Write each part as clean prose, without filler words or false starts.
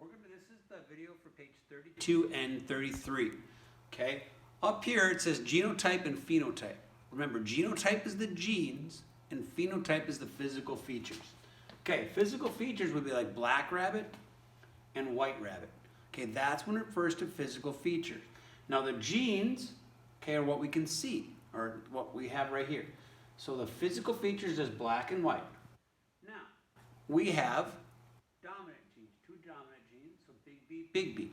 This is the video for page 32 and 33. Okay, up here it says genotype and phenotype. Remember, genotype is the genes and phenotype is the physical features. Okay, physical features would be like black rabbit and white rabbit. Okay, that's when it refers to physical features. Now the genes, okay, are what we can see, or what we have right here. So the physical features is black and white. Now, we have dominant genes, two dominant genes, so big B, big B.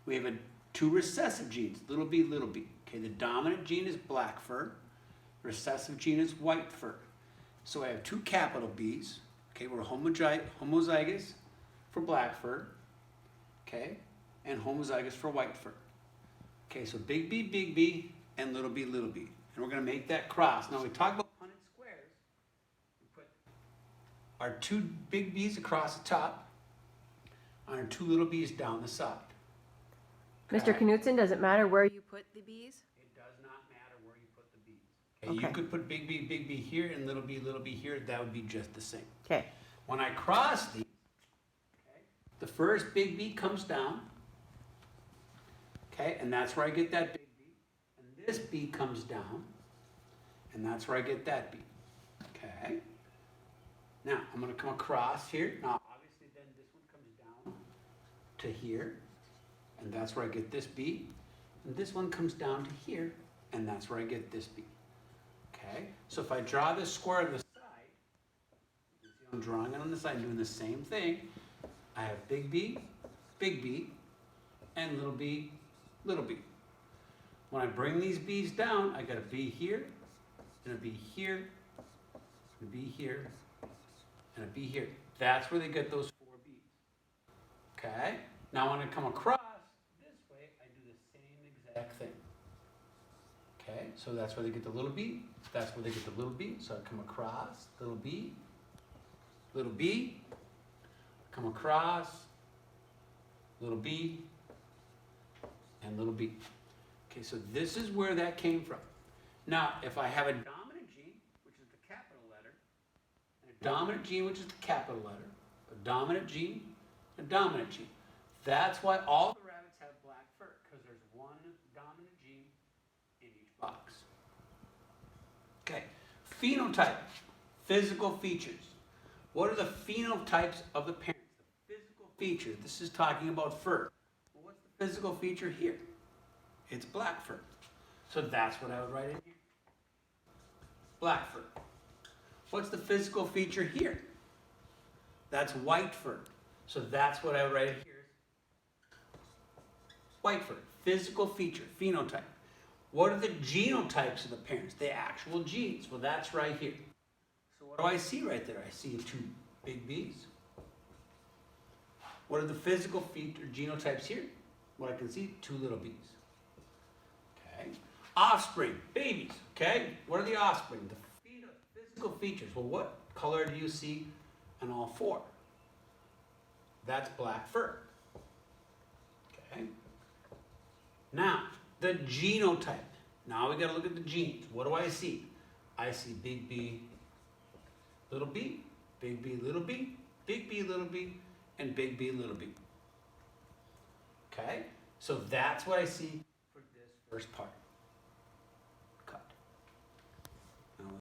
We have two recessive genes, little b, little b. Okay, the dominant gene is black fur, recessive gene is white fur. So I have two capital B's. Okay, we're homozygous for black fur, okay, and homozygous for white fur. Okay, so big B, and little b, little b. And we're going to make that cross. Now we talk about Punnet squares. We put our two big B's across the top and our two little b's down the side. Mr. Knutson, does it matter where you put the B's? It does not matter where you put the B's. Okay, Okay. you could put big B here and little b here. That would be just the same. Okay. When I cross these, okay, the first big B comes down. Okay, and that's where I get that big B. And this B comes down, and that's where I get that B. Okay. Now, I'm going to come across here. Now, obviously, then this one comes down to here, and that's where I get this B. And this one comes down to here, and that's where I get this B. Okay, so if I draw this square on the side, you see I'm drawing it on the side, doing the same thing. I have big B, and little b, little b. When I bring these B's down, I got a B here, and a B here, and a B here, and a B here. That's where they get those four B's. Okay? Now when I come across this way, I do the same exact thing. Okay? So that's where they get the little b, that's where they get the little b. So I come across, little b, come across, little b, and little b. Okay, so this is where that came from. Now, if I have a dominant gene, which is the capital letter, and a dominant gene, which is the capital letter, a dominant gene, that's why all the rabbits have black fur, because there's one dominant gene in each box. Okay, phenotype, physical features. What are the phenotypes of the parents? The physical features. This is talking about fur. Well, what's the physical feature here? It's black fur. So that's what I would write in here. Black fur. What's the physical feature here? That's white fur. So that's what I would write in here. White fur. Physical feature, phenotype. What are the genotypes of the parents? The actual genes. Well, that's right here. So what do I see right there? I see two big B's. What are the physical feature genotypes here? What I can see, two little B's. Okay. Offspring, babies. Okay. What are the offspring? The physical features. Well, what color do you see on all four? That's black fur. Okay. Now, the genotype. Now we got to look at the genes. What do I see? I see big B, little b, big B, little b, big B, little b, and big B, little b. Okay? So that's what I see for this first part.